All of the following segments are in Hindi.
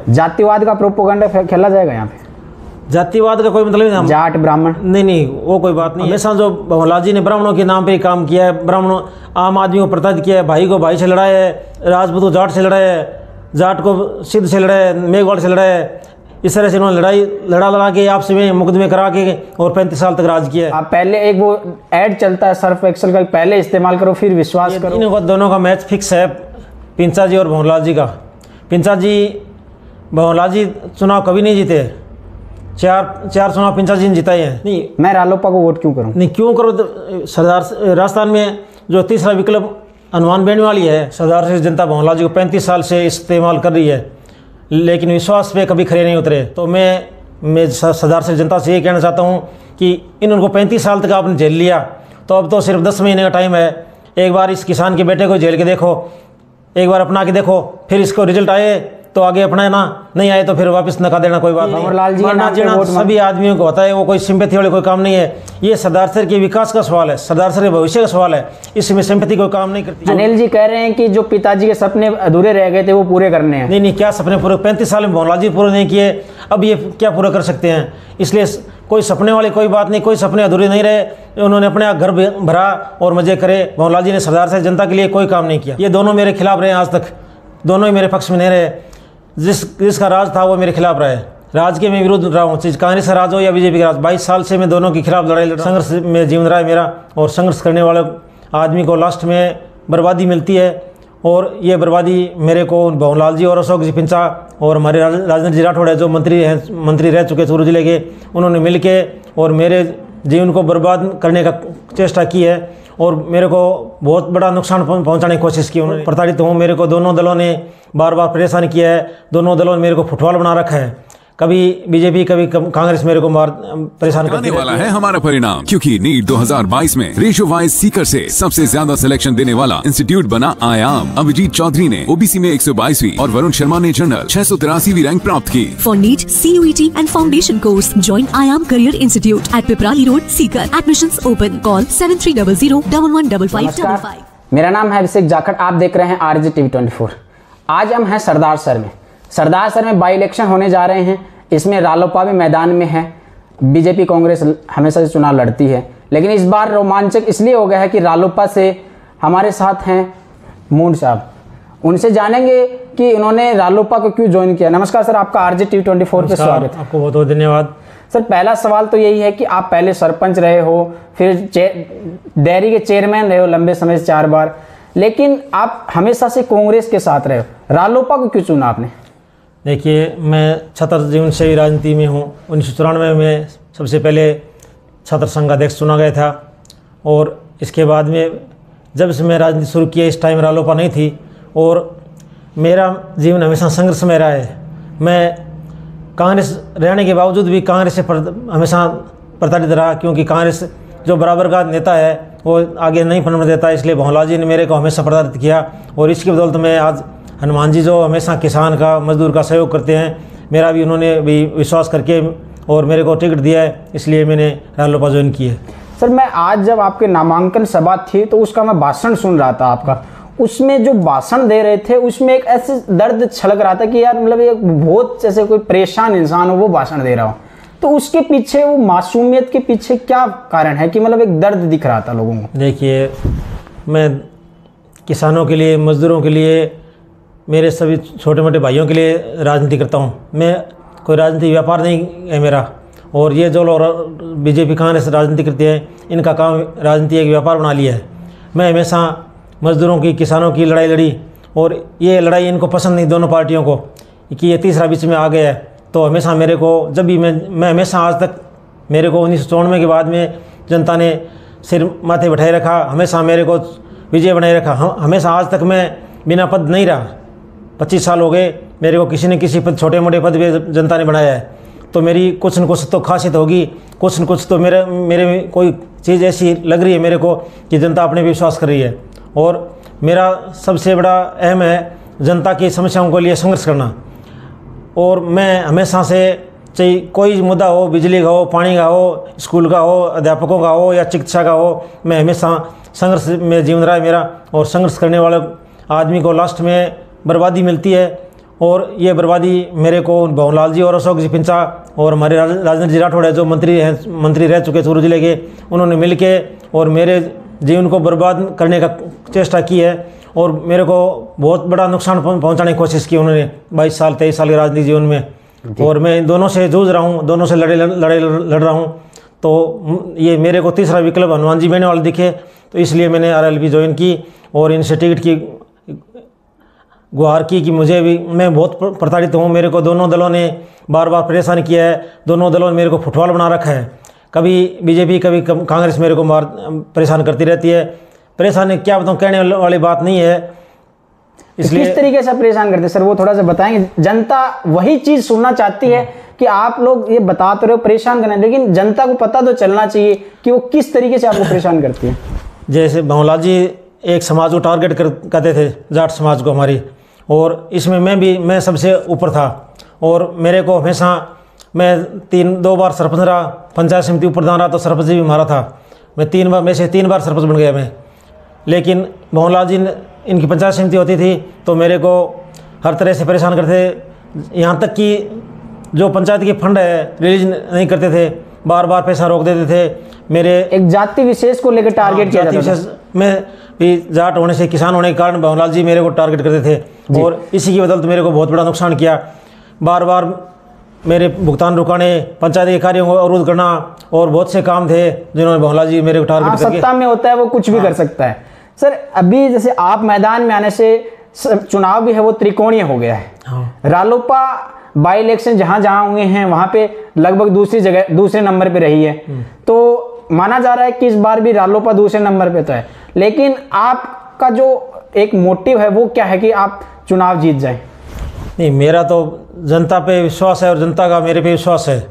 जातिवाद का प्रोपोगंडा खेला जाएगा यहाँ पे? जातिवाद का कोई मतलब नहीं, जाट ब्राह्मण नहीं वो कोई बात नहीं। हमेशा जो भंवरलाल जी ने ब्राह्मणों के नाम पे ही काम किया है, ब्राह्मणों आम आदमी को प्रताड़ित किया है, भाई को भाई से लड़ाया है, राजपूत को जाट से लड़ाया है, जाट को सिद्ध से लड़ाया है, मेघवाल से लड़ाया है। इस तरह से उन्होंने लड़ा के आपस में मुकदमे करा के और 35 साल तक राज किया है। आप पहले एक वो ऐड चलता है सर्फ एक्सेल का, पहले इस्तेमाल करो फिर विश्वास करो। इनको दोनों का मैच फिक्स है, पिंचा जी और भंवरलाल जी का। पिंचा जी भंवरलाल जी चुनाव कभी नहीं जीते, चार चुनाव पिंचा जी ने जिताए हैं। नहीं मैं रालोपा को वोट क्यों करूं? नहीं क्यों करो, सरदार राजस्थान में जो तीसरा विकल्प अनुमान बेनीवाल है, सरदार से जनता भंवरलाल जी को 35 साल से इस्तेमाल कर रही है, लेकिन विश्वास पे कभी खड़े नहीं उतरे। तो मैं सरदार से जनता से ये कहना चाहता हूँ कि इनको 35 साल तक आपने झेल लिया, तो अब तो सिर्फ 10 महीने का टाइम है। एक बार इस किसान के बेटे को झेल के देखो, एक बार अपना के देखो, फिर इसको रिजल्ट आए तो आगे अपना ना, नहीं आए तो फिर वापस नका देना, कोई बात नहीं। भंवरलाल जी मरना जीना सभी आदमियों को होता है, वो कोई सिंपैथी वाले कोई काम नहीं है। ये सरदार सर के विकास का सवाल है, सरदार सर के भविष्य का सवाल है, इसमें सिंपैथी कोई काम नहीं करती। अनिल जी कह रहे हैं कि जो पिताजी के सपने अधूरे रह गए थे वो पूरे करने हैं। नहीं क्या सपने पूरे 35 साल में भंवरलाल जी पूरे नहीं किए, अब ये क्या पूरा कर सकते हैं? इसलिए कोई सपने वाली कोई बात नहीं, कोई सपने अधूरे नहीं रहे, उन्होंने अपने घर भरा और मजे करे। भंवरलाल जी ने सरदार से जनता के लिए कोई काम नहीं किया। ये दोनों मेरे खिलाफ रहे आज तक, दोनों ही मेरे पक्ष में नहीं रहे। जिसका राज था वो मेरे खिलाफ रहा है, राज के मैं विरुद्ध रहा हूँ, कांग्रेस का राज हो या बीजेपी का राज। 22 साल से मैं दोनों के खिलाफ लड़ाई संघर्ष में जीवन रहा है मेरा। और संघर्ष करने वाले आदमी को लास्ट में बर्बादी मिलती है, और ये बर्बादी मेरे को भंवरलाल जी और अशोक जी पिंचा और हमारे राजेंद्र जी राठौड़ है जो मंत्री रह चुके चूरू जिले के, उन्होंने मिल के और मेरे जीवन को बर्बाद करने का चेष्टा की है, और मेरे को बहुत बड़ा नुकसान पहुंचाने की कोशिश की उन्होंने। प्रताड़ित हूँ, मेरे को दोनों दलों ने बार बार परेशान किया है, दोनों दलों ने मेरे को फुटबॉल बना रखा है, कभी बीजेपी कभी कांग्रेस मेरे को परेशान करने वाला है हमारा परिणाम, क्योंकि नीट 2022 में रेशो वाइज सीकर से सबसे ज्यादा सिलेक्शन देने वाला इंस्टीट्यूट बना आयाम। अभिजीत चौधरी ने ओबीसी में 122वीं और वरुण शर्मा ने जनरल 683वीं रैंक प्राप्त की। For NEET, CUET and foundation course join Aayam career institute at Piprali road, Sikar. Admissions open, call 7300115555। मेरा नाम है अभिषेक जाखड़, आप देख रहे हैं RJTV 24। आज हम हैं सरदार सर में। सरदार सर में बाई इलेक्शन होने जा रहे हैं, इसमें रालोपा भी मैदान में है। बीजेपी कांग्रेस हमेशा से चुनाव लड़ती है, लेकिन इस बार रोमांचक इसलिए हो गया है कि रालोपा से हमारे साथ हैं मूंड साहब। उनसे जानेंगे कि उन्होंने रालोपा को क्यों ज्वाइन किया। नमस्कार सर, आपका RJTV 24 पे स्वागत है। आपको बहुत बहुत धन्यवाद सर। पहला सवाल तो यही है कि आप पहले सरपंच रहे हो, फिर डेयरी के चेयरमैन रहे हो लंबे समय से 4 बार, लेकिन आप हमेशा से कांग्रेस के साथ रहे हो, रालोपा को क्यों चुना आपने? देखिए, मैं छात्र जीवन से ही राजनीति में हूँ। 1994 में सबसे पहले छात्र संघ अध्यक्ष चुना गया था, और इसके बाद में जब से मैं राजनीति शुरू किया इस टाइम रालोपा नहीं थी, और मेरा जीवन हमेशा संघर्ष में रहा है। मैं कांग्रेस रहने के बावजूद भी कांग्रेस से हमेशा प्रताड़ित रहा, क्योंकि कांग्रेस जो बराबर का नेता है वो आगे नहीं पनपने देता, इसलिए भंवरलाल जी ने मेरे को हमेशा प्रताड़ित किया। और इसकी बदौलत मैं आज हनुमान जी जो हमेशा किसान का मजदूर का सहयोग करते हैं, मेरा भी उन्होंने भी विश्वास करके और मेरे को टिकट दिया है, इसलिए मैंने रालोपा ज्वाइन की है। सर, मैं आज जब आपके नामांकन सभा थी तो उसका मैं भाषण सुन रहा था आपका, उसमें जो भाषण दे रहे थे उसमें एक ऐसे दर्द छलक रहा था कि यार मतलब एक बहुत जैसे कोई परेशान इंसान हो वो भाषण दे रहा हो, तो उसके पीछे वो मासूमियत के पीछे क्या कारण है कि मतलब एक दर्द दिख रहा था लोगों को? देखिए, मैं किसानों के लिए, मजदूरों के लिए, मेरे सभी छोटे मोटे भाइयों के लिए राजनीति करता हूँ। मैं कोई राजनीति व्यापार नहीं है मेरा, और ये जो लोग बीजेपी कांग्रेस राजनीति करते हैं इनका काम राजनीति एक व्यापार बना लिया है। मैं हमेशा मजदूरों की, किसानों की लड़ाई लड़ी, और ये लड़ाई इनको पसंद नहीं, दोनों पार्टियों को, कि ये तीसरा बीच में आ गया है। तो हमेशा मेरे को जब भी मैं हमेशा आज तक मेरे को 1994 के बाद में जनता ने सिर माथे बैठाए रखा, हमेशा मेरे को विजय बनाए रखा। हमेशा आज तक मैं बिना पद नहीं रहा। 25 साल हो गए मेरे को किसी न किसी पद, छोटे मोटे पद भी जनता ने बनाया है। तो मेरी कुछ न कुछ तो खासियत होगी, कुछ न कुछ तो मेरे में कोई चीज़ ऐसी लग रही है मेरे को कि जनता अपने पे विश्वास कर रही है। और मेरा सबसे बड़ा अहम है जनता की समस्याओं के लिए संघर्ष करना। और मैं हमेशा से, चाहे कोई मुद्दा हो, बिजली का हो, पानी का हो, स्कूल का हो, अध्यापकों का हो या चिकित्सा का हो, मैं हमेशा संघर्ष में जीवन रहा है मेरा। और संघर्ष करने वाले आदमी को लास्ट में बर्बादी मिलती है, और ये बर्बादी मेरे को भवनलाल जी और अशोक जी पिंचा और हमारे राजेंद्र जी राठौड़ है जो मंत्री रह चुके चूरू जिले के, उन्होंने मिल के और मेरे जीवन को बर्बाद करने का चेष्टा की है और मेरे को बहुत बड़ा नुकसान पहुंचाने की कोशिश की उन्होंने 22 साल 23 साल के राजनीतिक जीवन में। और मैं इन दोनों से जूझ रहा हूँ, दोनों से लड़ रहा हूँ। तो ये मेरे को तीसरा विकल्प हनुमान जी मैंने वाले दिखे, तो इसलिए मैंने RLP ज्वाइन की और इनसे टिकट की गुहार की कि मुझे भी, मैं बहुत प्रताड़ित हूँ। मेरे को दोनों दलों ने बार बार परेशान किया है, दोनों दलों ने मेरे को फुटबॉल बना रखा है। कभी बीजेपी कभी कांग्रेस मेरे को परेशान करती रहती है। परेशान क्या बताऊँ, कहने वाली बात नहीं है। इसलिए किस तरीके से परेशान करते सर, वो थोड़ा सा बताएंगे? जनता वही चीज़ सुनना चाहती है कि आप लोग ये बता तो रहे हो परेशान करना, लेकिन जनता को पता तो चलना चाहिए कि वो किस तरीके से आपको परेशान करती है। जैसे भवनलाल जी एक समाज को टारगेट करते थे, जाट समाज को हमारी, और इसमें मैं सबसे ऊपर था और मेरे को हमेशा, मैं 2 बार सरपंच रहा, पंचायत समिति प्रधान रहा, तो सरपंच भी हमारा था। मैं 3 बार सरपंच बन गया मैं। लेकिन भवनलाल जी इनकी पंचायत समिति होती थी तो मेरे को हर तरह से परेशान करते, यहाँ तक कि जो पंचायत की फंड है रिलीज नहीं करते थे, बार बार पैसा रोक देते थे। मेरे एक जाति विशेष को लेकर टारगेट किया जाता था। मैं भी जाट होने से, किसान होने के कारण भवनलाल जी मेरे को टारगेट करते थे और इसी की बदौलत मेरे को बहुत बड़ा नुकसान किया। बार बार मेरे भुगतान रुकाने, पंचायत के कार्यों को अवरुद्ध करना और बहुत से काम थे जिन्होंने भवनलाल जी मेरे को टारगेट करके। सत्ता में होता है वो कुछ भी कर सकता है। सर अभी जैसे आप मैदान में आने से चुनाव भी है वो त्रिकोणीय हो गया है। रालोपा बाई इलेक्शन जहां जहां हुए हैं वहां पे लगभग दूसरे नंबर पे रही है, तो माना जा रहा है कि इस बार भी रालोपा दूसरे नंबर पे तो है, लेकिन आपका जो एक मोटिव है वो क्या है कि आप चुनाव जीत जाए? नहीं, मेरा तो जनता पे विश्वास है और जनता का मेरे पे विश्वास है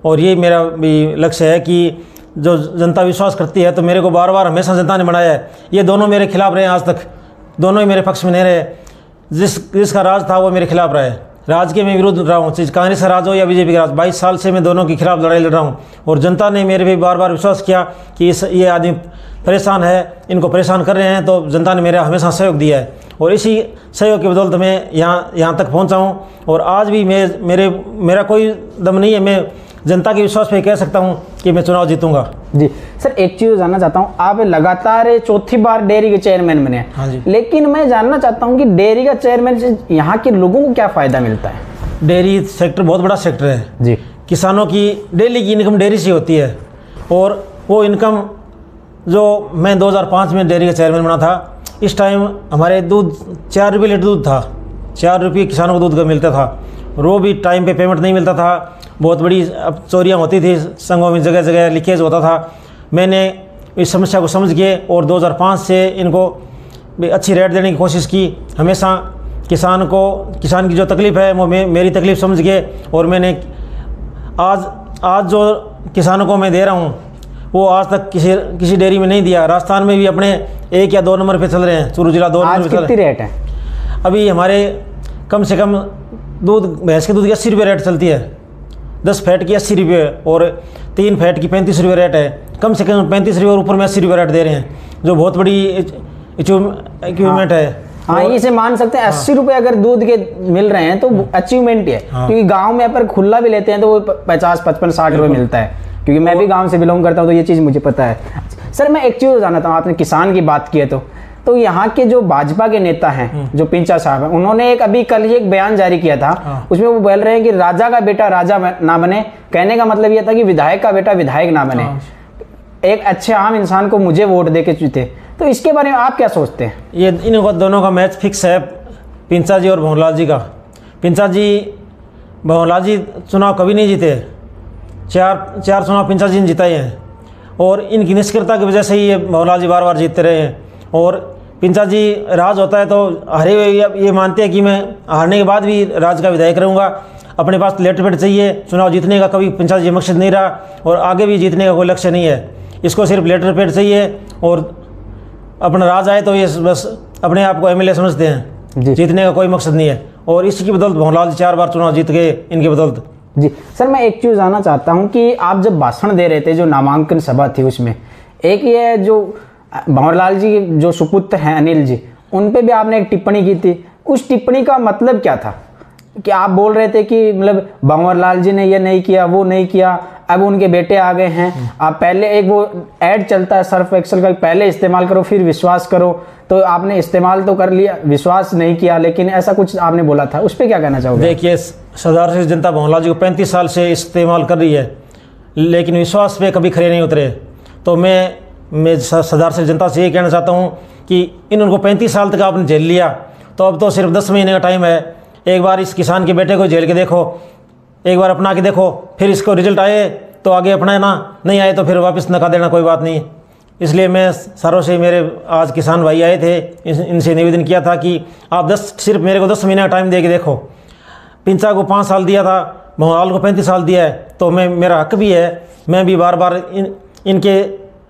और ये मेरा भी लक्ष्य है कि जो जनता विश्वास करती है, तो मेरे को बार बार हमेशा जनता ने बनाया है। ये दोनों मेरे खिलाफ रहे आज तक, दोनों ही मेरे पक्ष में नहीं रहे। जिसका राज था वो मेरे खिलाफ रहे, राज के मैं विरुद्ध रहा हूँ, कांग्रेस का राज हो या बीजेपी का राज। 22 साल से मैं दोनों के खिलाफ लड़ाई लड़ रहा हूँ और जनता ने मेरे पे बार बार विश्वास किया कि ये आदमी परेशान है, इनको परेशान कर रहे हैं, तो जनता ने मेरा हमेशा सहयोग दिया है और इसी सहयोग की बदौलत मैं यहाँ तक पहुँचा हूँ। और आज भी मेरा कोई दम नहीं है, मैं जनता के विश्वास पे कह सकता हूँ कि मैं चुनाव जीतूंगा। जी सर, एक चीज़ जानना चाहता हूँ, आप लगातार चौथी बार डेयरी के चेयरमैन बने। हाँ जी। लेकिन मैं जानना चाहता हूँ कि डेयरी का चेयरमैन से यहाँ के लोगों को क्या फ़ायदा मिलता है? डेयरी सेक्टर बहुत बड़ा सेक्टर है जी। किसानों की डेली की इनकम डेयरी से होती है और वो इनकम जो मैं 2005 में डेयरी का चेयरमैन बना था, इस टाइम हमारे दूध 4 रुपये लीटर दूध था, 4 रुपये किसानों को दूध का मिलता था और वो भी टाइम पे पेमेंट नहीं मिलता था। बहुत बड़ी अब चोरियाँ होती थी संघों में, जगह जगह लीकेज होता था। मैंने इस समस्या को समझ के और 2005 से इनको अच्छी रेट देने की कोशिश की। हमेशा किसान की जो तकलीफ़ है वो मेरी तकलीफ़ समझ के, और मैंने आज जो किसानों को मैं दे रहा हूँ वो आज तक किसी डेयरी में नहीं दिया। राजस्थान में भी अपने 1 या 2 नंबर पे चल रहे हैं, चूरू जिला 2 नंबर पे चल रहे हैं। कितनी रेट है अभी हमारे? कम से कम भैंस के दूध की 80 रुपये रेट चलती है, 10 फैट की 80 रुपये और 3 फैट की 35 रुपये रेट है। कम से कम 35 रुपये और ऊपर में 80 रुपये रेट दे रहे हैं, जो बहुत बड़ी इक्विपमेंट है। हाँ, इसे मान सकते हैं 80 रुपये अगर दूध के मिल रहे हैं तो अचीवमेंट ही है। क्योंकि गांव में पर खुला भी लेते हैं तो वो 50, 55, 60 रुपये मिलता है, क्योंकि मैं भी गांव से बिलोंग करता हूँ तो ये चीज़ मुझे पता है। सर मैं एक चीज़ जानता हूँ, आपने किसान की बात की है तो यहाँ के जो भाजपा के नेता हैं, जो पिंचा साहब हैं, उन्होंने कल ही एक बयान जारी किया था। उसमें वो बोल रहे हैं कि राजा का बेटा राजा ना बने। कहने का मतलब ये था कि विधायक का बेटा विधायक ना बने। एक अच्छे आम इंसान को मुझे वोट दे के जीते, तो इसके बारे में आप क्या सोचते हैं? ये इन दोनों का मैच फिक्स है, पिंचा जी और भवनलाल जी का। भवनलाल जी चुनाव कभी नहीं जीते, चार चुनाव पिंचा जी ने जिताए हैं और इनकी निष्क्रियता की वजह से ही ये भवनलाल जी बार बार जीतते रहे हैं। और पिंचा जी राज होता है तो हारे हुए ये मानते हैं कि मैं हारने के बाद भी राज का विधायक रहूँगा, अपने पास लेटर पेड चाहिए। चुनाव जीतने का कभी पिंचा जी मकसद नहीं रहा और आगे भी जीतने का कोई लक्ष्य नहीं है। इसको सिर्फ लेटर पेड चाहिए और अपना राज आए तो ये बस अपने आप को एमएलए समझते हैं, जीतने का कोई मकसद नहीं है। और इसकी बदौलत भवनलाल जी 4 बार चुनाव जीत गए इनकी बदौलत। जी सर, मैं एक चीज़ जानना चाहता हूँ कि आप जब भाषण दे रहे थे, जो नामांकन सभा थी, उसमें एक ये जो भंवरलाल जी जो सुपुत्र हैं अनिल जी, उन पे भी आपने एक टिप्पणी की थी। उस टिप्पणी का मतलब क्या था? कि आप बोल रहे थे कि मतलब भंवरलाल जी ने ये नहीं किया, वो नहीं किया, अब उनके बेटे आ गए हैं। आप पहले एक वो ऐड चलता है सर्फ एक्सेल का, पहले इस्तेमाल करो फिर विश्वास करो, तो आपने इस्तेमाल तो कर लिया, विश्वास नहीं किया, लेकिन ऐसा कुछ आपने बोला था, उस पर क्या कहना चाहोगे? देखिए, सरदार सिंह जनता भंवरलाल जी को 35 साल से इस्तेमाल कर रही है, लेकिन विश्वास पे कभी खरे नहीं उतरे। तो मैं सरदार सिंह जनता से ये कहना चाहता हूँ कि इनको 35 साल तक आपने झेल लिया, तो अब तो सिर्फ 10 महीने का टाइम है। एक बार इस किसान के बेटे को झेल के देखो, एक बार अपना के देखो, फिर इसको रिजल्ट आए तो आगे अपनाना, नहीं आए तो फिर वापस नका देना, कोई बात नहीं। इसलिए मैं सारों से, मेरे आज किसान भाई आए थे, इनसे निवेदन किया था कि आप सिर्फ मेरे को 10 महीने का टाइम दे के देखो। पिंचा को 5 साल दिया था, भंवरलाल को 35 साल दिया है, तो मेरा हक भी है, मैं भी बार बार इनके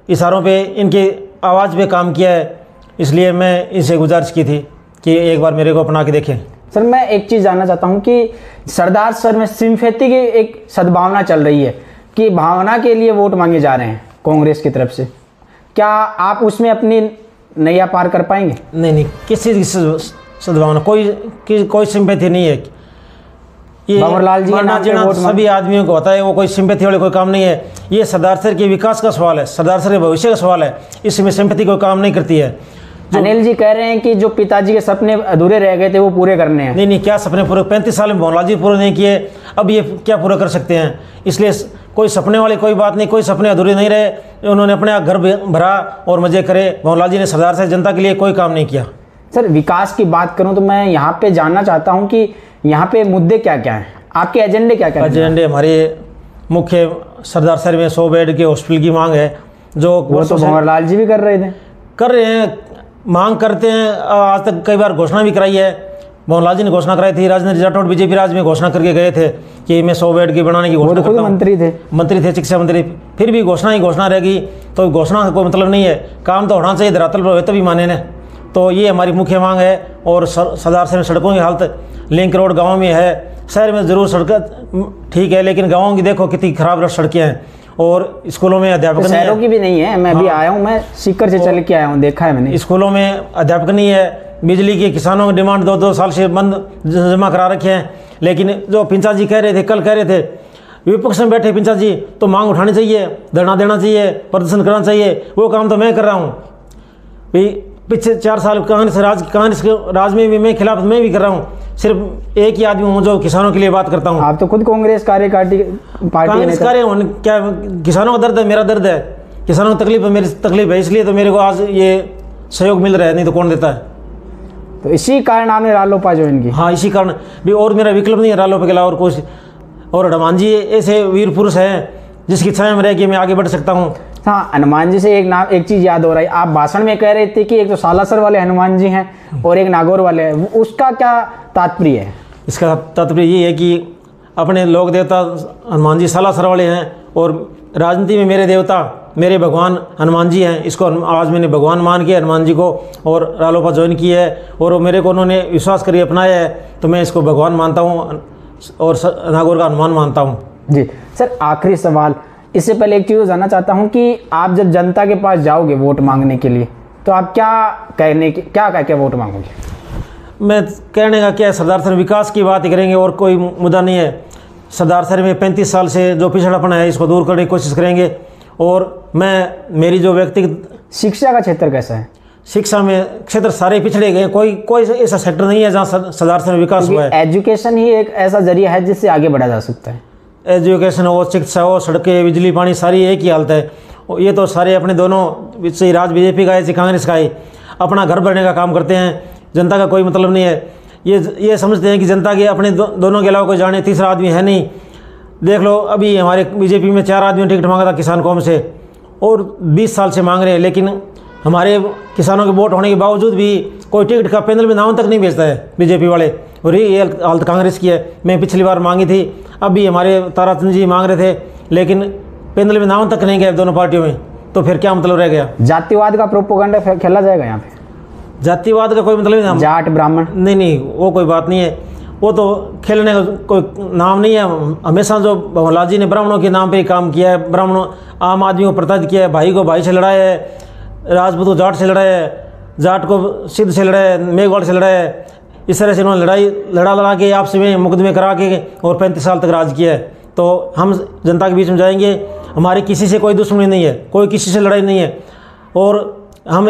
इशारों पे, इनके आवाज़ पे काम किया है। इसलिए मैं इनसे गुजारिश की थी कि एक बार मेरे को अपना के देखें। सर, मैं एक चीज़ जानना चाहता हूँ कि सरदार सर में सिंपैथी की एक सद्भावना चल रही है कि भावना के लिए वोट मांगे जा रहे हैं कांग्रेस की तरफ से, क्या आप उसमें अपनी नैया पार कर पाएंगे? नहीं, किसी की सद्भावना, कोई सिंपैथी नहीं है। ये भंवरलाल जी मानना जीना सभी आदमियों को होता है, वो कोई सिंपैथी वाले कोई काम नहीं है। ये सरदार सर के विकास का सवाल है, सरदार सर के भविष्य का सवाल है, इसमें सिंपैथी कोई काम नहीं करती है। अनिल जी कह रहे हैं कि जो पिताजी के सपने अधूरे रह गए थे वो पूरे करने हैं। नहीं, क्या सपने पूरे? 35 साल में भंवरलाल जी पूरे नहीं किए, अब ये क्या पूरा कर सकते हैं? इसलिए कोई सपने वाली कोई बात नहीं, कोई सपने अधूरे नहीं रहे। उन्होंने अपने घर भरा और मजे करे। भंवरलाल जी ने सरदार से जनता के लिए कोई काम नहीं किया। सर, विकास की बात करूं तो मैं यहाँ पे जानना चाहता हूँ कि यहाँ पे मुद्दे क्या क्या हैं, आपके एजेंडे क्या क्या हैं? एजेंडे हमारे मुख्य सरदार सर में 100 बेड के हॉस्पिटल की मांग है, जो वो तो भंवरलाल जी भी कर रहे हैं, मांग करते हैं। आज तक कई बार घोषणा भी कराई है, भंवरलाल जी ने घोषणा कराई थी, राजेंद्र राठौड़ बीजेपी राज में घोषणा करके गए थे कि मैं 100 बेड की बनाने की घोषणा करता हूं। मंत्री थे शिक्षा मंत्री, फिर भी घोषणा ही घोषणा रहेगी, तो घोषणा का कोई मतलब नहीं है, काम तो होना चाहिए, धरातल पर तभी माने ने। तो ये हमारी मुख्य मांग है। और सरदार से सड़कों की हालत, लिंक रोड गाँव में है, शहर में ज़रूर सड़क ठीक है, लेकिन गाँवों की देखो कितनी खराब सड़कें हैं। और स्कूलों में अध्यापक नहीं है, शहरों की भी नहीं है। मैं भी आया हूँ, मैं सीकर से चल के आया हूँ, देखा है मैंने। स्कूलों में अध्यापक नहीं है, बिजली की किसानों की डिमांड 2-2 साल से बंद जमा करा रखे हैं। लेकिन जो पिंचा जी कह रहे थे, कल कह रहे थे, विपक्ष में बैठे पिंचा जी, तो मांग उठानी चाहिए, धरना देना चाहिए, प्रदर्शन करना चाहिए, वो काम तो मैं कर रहा हूँ। पिछले 4 साल कांग्रेस के राज में भी मैं खिलाफ मैं भी कर रहा हूँ। सिर्फ एक ही आदमी हूँ जो किसानों के लिए बात करता हूँ। आप तो खुद कांग्रेस पार्टी कांग्रेस कार्य, क्या किसानों का दर्द है, मेरा दर्द है, किसानों की तकलीफ है, मेरी तकलीफ है, इसलिए तो मेरे को आज ये सहयोग मिल रहा है, नहीं तो कौन देता है। तो इसी कारण आपने रालोपा ज्वाइन की? हाँ, इसी कारण भी, और मेरा विकल्प नहीं है रालोपा के अलावा और कुछ। और हनुमान जी ऐसे वीर पुरुष हैं जिसकी छाया में रह के मैं आगे बढ़ सकता हूँ। हाँ, हनुमान जी से एक चीज़ याद हो रही है, आप भाषण में कह रहे थे कि एक तो सालासर वाले हनुमान जी हैं और एक नागौर वाले हैं, उसका क्या तात्पर्य है? इसका तात्पर्य ये है कि अपने लोक देवता हनुमान जी सालासर वाले हैं, और राजनीति में मेरे देवता, मेरे भगवान हनुमान जी हैं। इसको आज मैंने भगवान मान के हनुमान जी को और रालोपा ज्वाइन की है, और मेरे को उन्होंने विश्वास करके अपनाया है, तो मैं इसको भगवान मानता हूँ और नागौर का हनुमान मानता हूँ। जी सर, आखिरी सवाल, इससे पहले एक चीज़ जानना चाहता हूँ कि आप जब जनता के पास जाओगे वोट मांगने के लिए, तो आप क्या कह के वोट मांगोगे? मैं कहने का क्या है, सरदार सर विकास की बात ही करेंगे और कोई मुद्दा नहीं है। सरदार सर में 35 साल से जो पिछड़ापन है, इसको दूर करने की कोशिश करेंगे। और मेरी जो व्यक्तिगत, शिक्षा का क्षेत्र कैसा है? शिक्षा में क्षेत्र सारे पिछड़े गए, कोई ऐसा सेक्टर नहीं है जहाँ सरदार सर विकास हुआ है। एजुकेशन ही एक ऐसा जरिया है जिससे आगे बढ़ा जा सकता है। एजुकेशन हो, शिक्षा हो, सड़कें, बिजली, पानी, सारी एक ही हालत है। ये तो सारे अपने दोनों से राज बीजेपी का है चाहे कांग्रेस का है, अपना घर भरने का काम करते हैं, जनता का कोई मतलब नहीं है। ये समझते हैं कि जनता के अपने दोनों के अलावा कोई जाने तीसरा आदमी है नहीं। देख लो, अभी हमारे बीजेपी में 4 आदमी टिकट मांगा था किसान कौम से, और 20 साल से मांग रहे हैं, लेकिन हमारे किसानों के वोट होने के बावजूद भी कोई टिकट का पैनल में नाम तक नहीं भेजता है बीजेपी वाले। और ये हालत कांग्रेस की है। मैं पिछली बार मांगी थी, अब भी हमारे ताराचंद जी मांग रहे थे, लेकिन पैनल में नाम तक नहीं गए दोनों पार्टियों में, तो फिर क्या मतलब रह गया? जातिवाद का प्रोपोगंडा खेला जाएगा यहाँ पे? जातिवाद का कोई मतलब नहीं, जाट ब्राह्मण नहीं, वो कोई बात नहीं है, वो तो खेलने का कोई नाम नहीं है। हमेशा जो भंवरलाल जी ने ब्राह्मणों के नाम पे काम किया है, ब्राह्मणों आम आदमी को प्रताड़ित किया है, भाई को भाई से लड़ाया है, राजपूत को जाट से लड़ाया है, जाट को सिद्ध से लड़ाया है, मेघवाड़ से लड़ाया है। इस तरह से उन्होंने लड़ा के आपस में मुकदमे करा के और 35 साल तक राज किया है। तो हम जनता के बीच में जाएंगे, हमारी किसी से कोई दुश्मनी नहीं है, कोई किसी से लड़ाई नहीं है और हम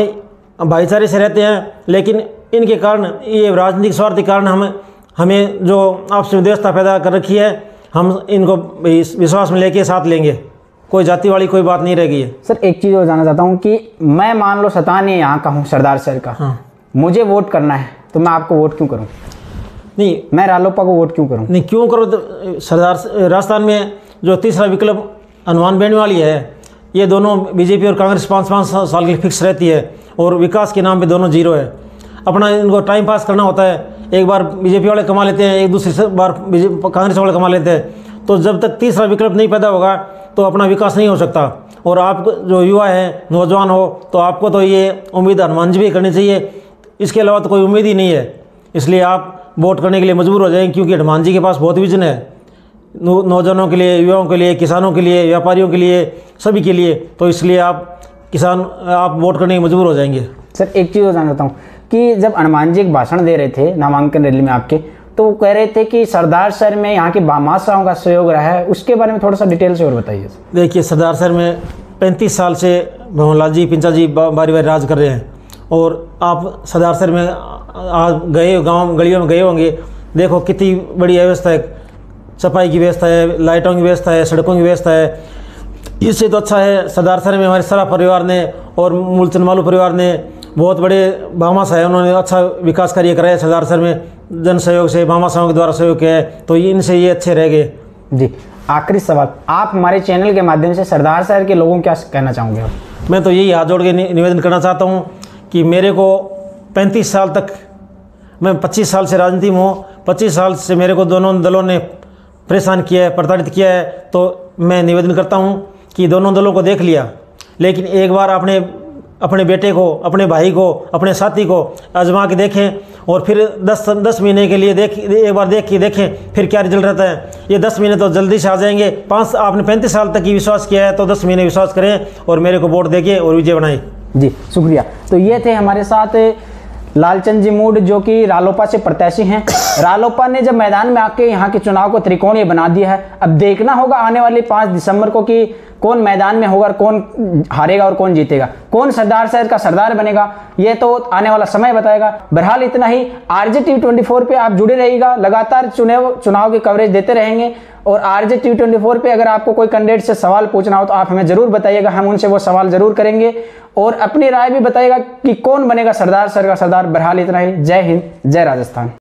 भाईचारे से रहते हैं। लेकिन इनके कारण, ये राजनीतिक स्वार्थ के कारण हमें जो आपस में व्यवस्था पैदा कर रखी है, हम इनको विश्वास में लेके साथ लेंगे। कोई जाति वाली कोई बात नहीं रह गई है। सर एक चीज़ और जानना चाहता हूँ कि मैं मान लो सतान यहाँ का हूँ, सरदार शहर का, हाँ, मुझे वोट करना है तो मैं आपको वोट क्यों करूँ? नहीं, मैं रालोपा को वोट क्यों करूँ? नहीं क्यों करो? तो राजस्थान में जो तीसरा विकल्प हनुमान बेनी वाली है, ये दोनों बीजेपी और कांग्रेस 5-5 साल के लिए फिक्स रहती है और विकास के नाम पे दोनों जीरो है। अपना इनको टाइम पास करना होता है, एक बार बीजेपी वाले कमा लेते हैं, एक दूसरी बार कांग्रेस वाले कमा लेते हैं। तो जब तक तीसरा विकल्प नहीं पैदा होगा तो अपना विकास नहीं हो सकता। और आप जो युवा है, नौजवान हो, तो आपको तो ये उम्मीद हनुमान जी भी करनी चाहिए, इसके अलावा तो कोई उम्मीद ही नहीं है। इसलिए आप वोट करने के लिए मजबूर हो जाएंगे, क्योंकि हनुमान जी के पास बहुत विजन है, नौजवानों के लिए, युवाओं के लिए, किसानों के लिए, व्यापारियों के लिए, सभी के लिए। तो इसलिए आप वोट करने के मजबूर हो जाएंगे। सर एक चीज़ और जानना चाहता हूँ कि जब हनुमान जी एक भाषण दे रहे थे नामांकन रैली में आपके, तो वो कह रहे थे कि सरदार शहर में यहाँ के भामाशाहों का सहयोग रहा है, उसके बारे में थोड़ा सा डिटेल से और बताइए। देखिए, सरदार शहर में 35 साल से भंवरलाल जी, पिंचा जी बारी बारी राज कर रहे हैं। और आप सरदार शहर में आज गए, गांव गलियों में गए होंगे, देखो कितनी बड़ी व्यवस्था है, सफाई की व्यवस्था है, लाइटों की व्यवस्था है, सड़कों की व्यवस्था है। इससे तो अच्छा है सरदार शहर में हमारे सरा परिवार ने और मूलचंद मालू परिवार ने बहुत बड़े भामाशाह है, उन्होंने अच्छा विकास कार्य कराया है सरदार शहर में, जन सहयोग से, भामाशाहों के द्वारा सहयोग किया है। तो इनसे ये अच्छे रह गए। जी, आखिरी सवाल, आप हमारे चैनल के माध्यम से सरदार शहर के लोगों को क्या कहना चाहोगे? मैं तो यही हाथ जोड़ के निवेदन करना चाहता हूँ कि मेरे को 35 साल तक, मैं 25 साल से राजनीति में हूँ, 25 साल से मेरे को दोनों दलों ने परेशान किया है, प्रताड़ित किया है। तो मैं निवेदन करता हूँ कि दोनों दलों को देख लिया, लेकिन एक बार अपने बेटे को, अपने भाई को, अपने साथी को आजमा के देखें और फिर 10 महीने के लिए एक बार देख के देखें फिर क्या रिजल्ट रहता है। ये 10 महीने तो जल्दी से आ जाएंगे। आपने 35 साल तक ही विश्वास किया है, तो 10 महीने विश्वास करें और मेरे को वोट देके और विजय बनाएं। जी शुक्रिया। तो ये थे हमारे साथ लालचंद जी मूड, जो कि रालोपा से प्रत्याशी हैं। रालोपा ने जब मैदान में आके यहाँ के चुनाव को त्रिकोणीय बना दिया है। अब देखना होगा आने वाले 5 दिसंबर को कि कौन मैदान में होगा और कौन हारेगा और कौन जीतेगा, कौन सरदार शहर का सरदार बनेगा, ये तो आने वाला समय बताएगा। बहरहाल इतना ही। RJTV24 पे आप जुड़े रहिएगा, लगातार चुनाव की कवरेज देते रहेंगे। और RJTV24 पे अगर आपको कोई कैंडिडेट से सवाल पूछना हो तो आप हमें जरूर बताइएगा, हम उनसे वो सवाल जरूर करेंगे। और अपनी राय भी बताइएगा कि कौन बनेगा सरदार शहर का सरदार। बहरहाल इतना ही। जय हिंद, जय राजस्थान।